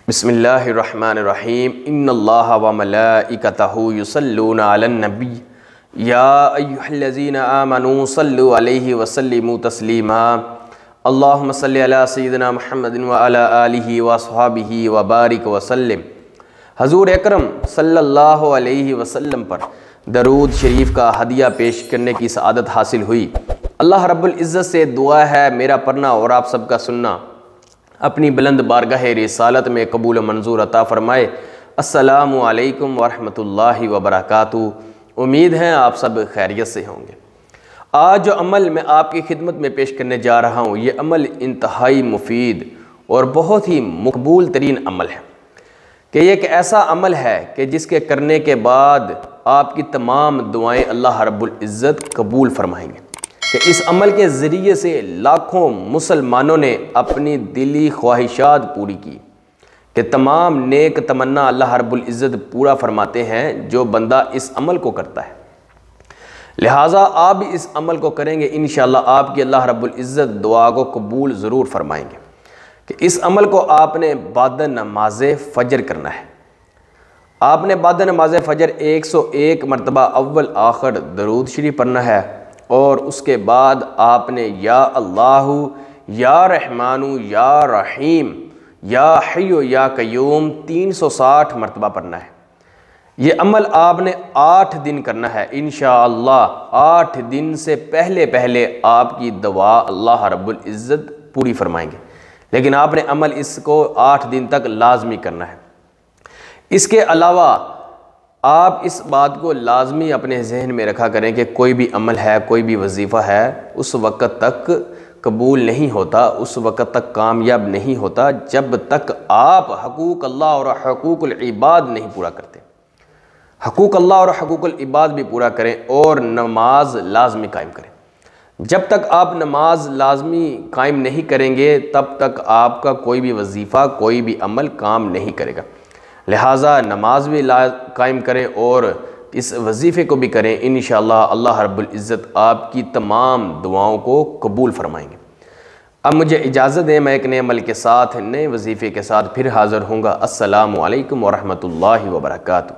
بسم اللہ الرحمن الرحیم ان اللہ و ملائکتہ یصلون علی النبی یا ایھا الذین آمنوا صلوا علیہ وسلموا تسلیما اللہم صلی علی سیدنا محمد وعلی آلہ واصحابہ وبارک وسلم۔ حضور اکرم صلی اللہ علیہ وسلم پر درود شریف کا ہدیہ پیش کرنے کی سعادت حاصل ہوئی۔ اللہ رب العزت سے دعا ہے میرا پڑھنا اور آپ سب کا سننا اپنی بلند بارگاہ رسالت میں قبول و منظور عطا فرمائے۔ السلام علیکم ورحمۃ اللہ وبرکاتہ۔ امید ہے آپ سب خیریت سے ہوں گے۔ آج جو عمل میں آپ کی خدمت میں پیش کرنے جا رہا ہوں، یہ عمل انتہائی مفید اور بہت ہی مقبول ترین عمل ہے کہ یہ ایک ایسا عمل ہے کہ جس کے کرنے کے بعد آپ کی تمام دعائیں اللہ رب العزت قبول فرمائیں گے، کہ اس عمل کے ذریعے سے لاکھوں مسلمانوں نے اپنی دلی خواہشات پوری کی، کہ تمام نیک تمنا اللہ رب العزت پورا فرماتے ہیں جو بندہ اس عمل کو کرتا ہے۔ لہٰذا آپ بھی اس عمل کو کریں گے، انشاءاللہ آپ کی اللہ رب العزت دعا کو قبول ضرور فرمائیں گے۔ کہ اس عمل کو آپ نے بعد نماز فجر کرنا ہے۔ آپ نے بعد نماز فجر 101 مرتبہ اول آخر درود شریف پڑھنا ہے، اور اس کے بعد آپ نے یا اللہ یا رحمان یا رحیم یا حی یا قیوم 360 مرتبہ پڑھنا ہے۔ یہ عمل آپ نے 8 دن کرنا ہے انشاءاللہ۔ 8 دن سے پہلے آپ کی دعا اللہ رب العزت پوری فرمائیں گے، لیکن آپ نے عمل اس کو 8 دن تک لازمی کرنا ہے۔ اس کے علاوہ آپ اس بات کو لازمی اپنے ذہن میں رکھا کریں کہ کوئی بھی عمل ہے، کوئی بھی وظیفہ ہے، اس وقت تک قبول نہیں ہوتا، اس وقت تک کامیاب نہیں ہوتا جب تک آپ حقوق اللہ اور حقوق العباد نہیں پورا کرتے۔ حقوق اللہ اور حقوق العباد بھی پورا کریں اور نماز لازمی قائم کریں۔ جب تک آپ نماز لازمی قائم نہیں کریں گے تب تک آپ کا کوئی بھی وظیفہ، کوئی بھی عمل کام نہیں کرے گا۔ لہٰذا نماز بھی قائم کریں اور اس وظیفے کو بھی کریں، انشاءاللہ اللہ رب العزت آپ کی تمام دعاؤں کو قبول فرمائیں گے۔ اب مجھے اجازت دیں، میں ایک نئے عمل کے ساتھ، نئے وظیفے کے ساتھ پھر حاضر ہوں گا۔ السلام علیکم ورحمۃ اللہ وبرکاتہ۔